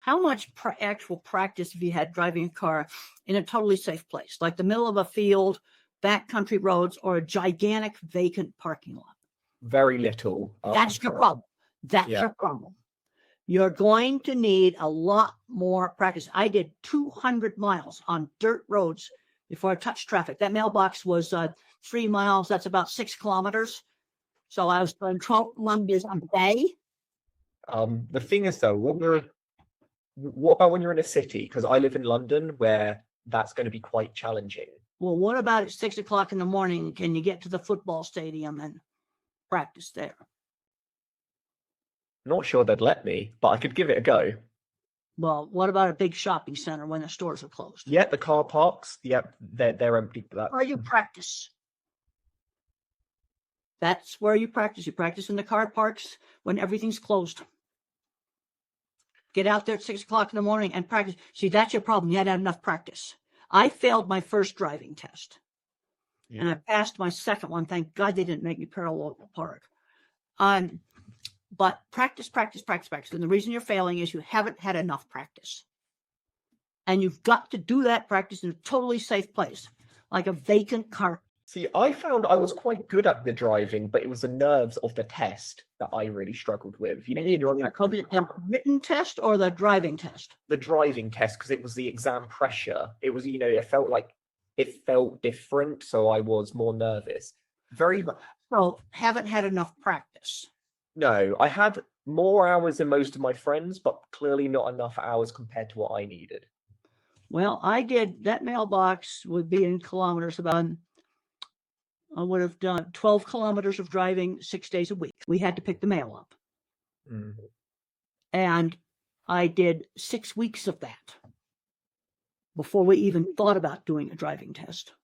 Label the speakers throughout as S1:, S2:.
S1: how much actual practice have you had driving a car in a totally safe place, like the middle of a field, backcountry roads, or a gigantic vacant parking lot?
S2: Very little.
S1: That's your problem. That's your problem. You're going to need a lot more practice. I did 200 miles on dirt roads before I touched traffic. That mailbox was 3 miles. That's about 6 kilometers. So I was doing 12 kilometers a day.
S2: The thing is, though, what about when you're in a city? Because I live in London, where that's going to be quite challenging.
S1: Well, what about at 6 o'clock in the morning? Can you get to the football stadium and practice there?
S2: Not sure they'd let me, but I could give it a go.
S1: Well, what about a big shopping center when the stores are closed?
S2: Yeah, the car parks. Yep, they're empty for that.
S1: Where you practice. That's where you practice. You practice in the car parks when everything's closed. Get out there at 6 o'clock in the morning and practice. See, that's your problem. You had to have enough practice. I failed my first driving test. Yeah. And I passed my second one. Thank God they didn't make me parallel park. But practice. And the reason you're failing is you haven't had enough practice. And you've got to do that practice in a totally safe place, like a vacant car.
S2: See, I found I was quite good at the driving, but it was the nerves of the test that I really struggled with. You know,
S1: the written test or the driving test?
S2: The driving test, because it was the exam pressure. It was, it felt different, so I was more nervous. Very much.
S1: So, haven't had enough practice.
S2: No, I had more hours than most of my friends, but clearly not enough hours compared to what I needed.
S1: Well, I did, that mailbox would be in kilometers about, I would have done 12 kilometers of driving 6 days a week. We had to pick the mail up. Mm-hmm. And I did 6 weeks of that before we even thought about doing a driving test.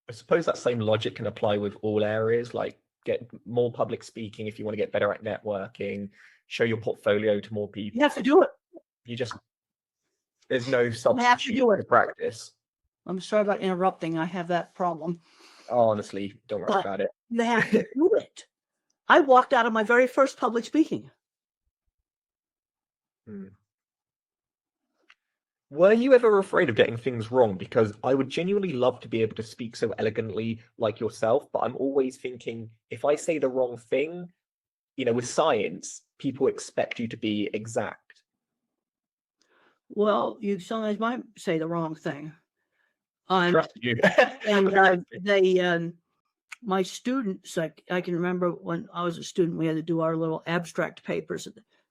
S2: I suppose that same logic can apply with all areas, like get more public speaking if you want to get better at networking, show your portfolio to more people.
S1: You have to do it.
S2: There's no substitute for practice.
S1: I'm sorry about interrupting. I have that problem.
S2: Oh, honestly, don't worry about it.
S1: You have to do it. I walked out of my very first public speaking.
S2: Were you ever afraid of getting things wrong? Because I would genuinely love to be able to speak so elegantly like yourself, but I'm always thinking, if I say the wrong thing, with science, people expect you to be exact.
S1: Well, you sometimes might say the wrong thing.
S2: Trust you.
S1: And my students, I can remember when I was a student, we had to do our little abstract papers,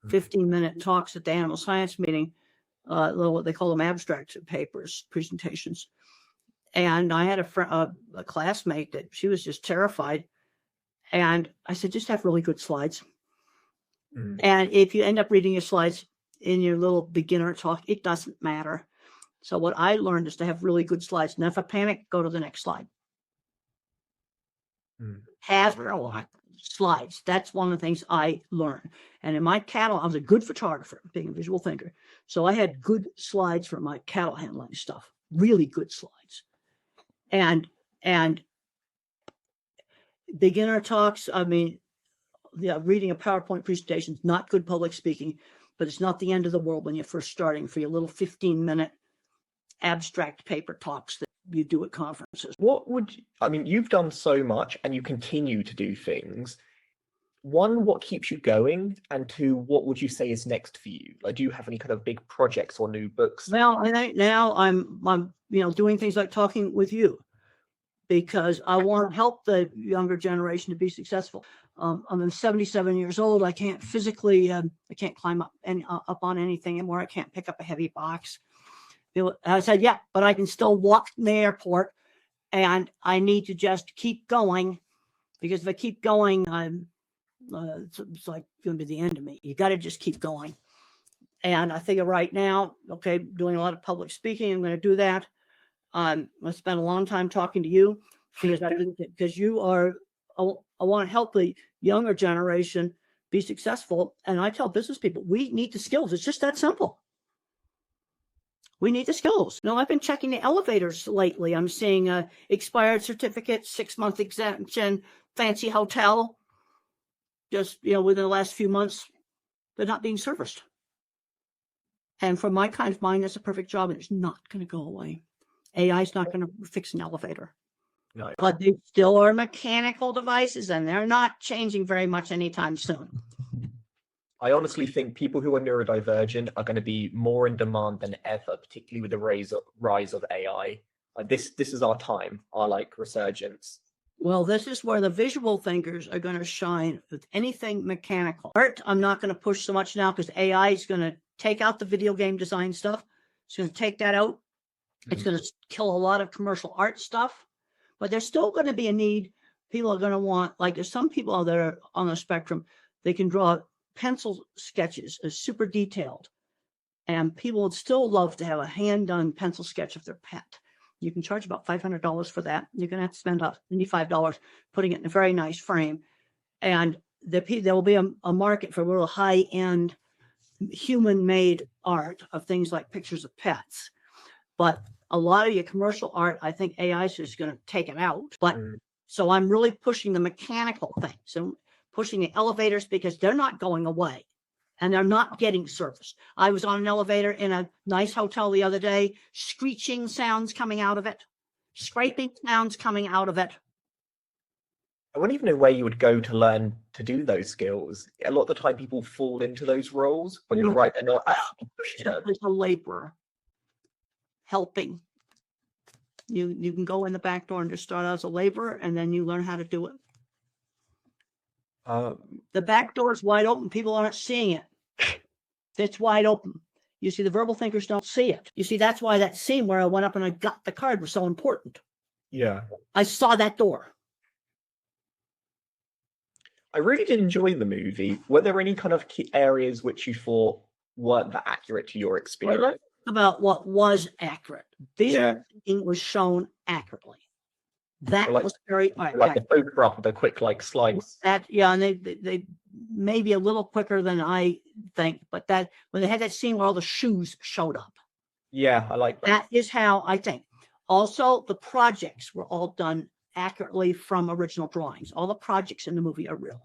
S1: 15-minute talks at the animal science meeting, they call them abstract papers, presentations. And I had a classmate that she was just terrified. And I said, just have really good slides. And if you end up reading your slides in your little beginner talk, it doesn't matter. So what I learned is to have really good slides. And if I panic, go to the next slide. Have a lot of slides. That's one of the things I learned. And in my cattle, I was a good photographer, being a visual thinker. So I had good slides for my cattle handling stuff, really good slides. And beginner talks, reading a PowerPoint presentation is not good public speaking, but it's not the end of the world when you're first starting for your little 15-minute abstract paper talks that you do at conferences.
S2: You've done so much and you continue to do things. One, what keeps you going? And two, what would you say is next for you? Like, do you have any kind of big projects or new books?
S1: Well, now I'm doing things like talking with you because I want to help the younger generation to be successful. I'm 77 years old. I can't physically, I can't climb up on anything anymore. I can't pick up a heavy box. I said, yeah, but I can still walk in the airport, and I need to just keep going, because if I keep going, it's like going to be the end of me. You got to just keep going. And I figure right now, okay, doing a lot of public speaking, I'm going to do that. I spent a long time talking to you because you are, I want to help the younger generation be successful. And I tell business people, we need the skills. It's just that simple. We need the skills. I've been checking the elevators lately. I'm seeing expired certificate, 6-month exemption, fancy hotel. Just, within the last few months, they're not being serviced. And for my kind of mind, that's a perfect job, and it's not going to go away. AI is not going to fix an elevator.
S2: No.
S1: But they still are mechanical devices, and they're not changing very much anytime soon.
S2: I honestly think people who are neurodivergent are going to be more in demand than ever, particularly with the rise of AI. Like this is our time, our like resurgence.
S1: Well, this is where the visual thinkers are going to shine with anything mechanical. Art, I'm not going to push so much now because AI is going to take out the video game design stuff. It's going to take that out. It's going to kill a lot of commercial art stuff. But there's still going to be a need. People are going to want, like there's some people out there on the spectrum, they can draw pencil sketches as super detailed. And people would still love to have a hand-done pencil sketch of their pet. You can charge about $500 for that. You're going to have to spend about $95 putting it in a very nice frame. And there will be a market for real high-end human-made art of things like pictures of pets. But a lot of your commercial art, I think AI is just going to take it out. But so I'm really pushing the mechanical things and pushing the elevators because they're not going away and they're not getting serviced. I was on an elevator in a nice hotel the other day, screeching sounds coming out of it, scraping sounds coming out of it.
S2: I wouldn't even know where you would go to learn to do those skills. A lot of the time people fall into those roles when you're right. They're not.
S1: There's a laborer helping. You can go in the back door and just start out as a laborer, and then you learn how to do it. The back door is wide open. People aren't seeing it. It's wide open. You see, the verbal thinkers don't see it. You see, that's why that scene where I went up and I got the card was so important.
S2: Yeah.
S1: I saw that door.
S2: I really did enjoy the movie. Were there any kind of key areas which you thought weren't that accurate to your experience?
S1: About what was accurate. Visual thinking was shown accurately. That was very
S2: like the photograph with the quick like slides.
S1: That and they may be a little quicker than I think, but that when they had that scene where all the shoes showed up.
S2: Yeah, I like that.
S1: That is how I think. Also, the projects were all done accurately from original drawings. All the projects in the movie are real.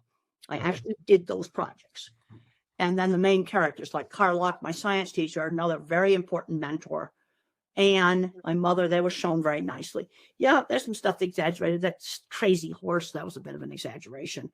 S1: I actually did those projects. And then the main characters like Carlock, my science teacher, another very important mentor, and my mother, they were shown very nicely. Yeah, there's some stuff exaggerated. That crazy horse, that was a bit of an exaggeration.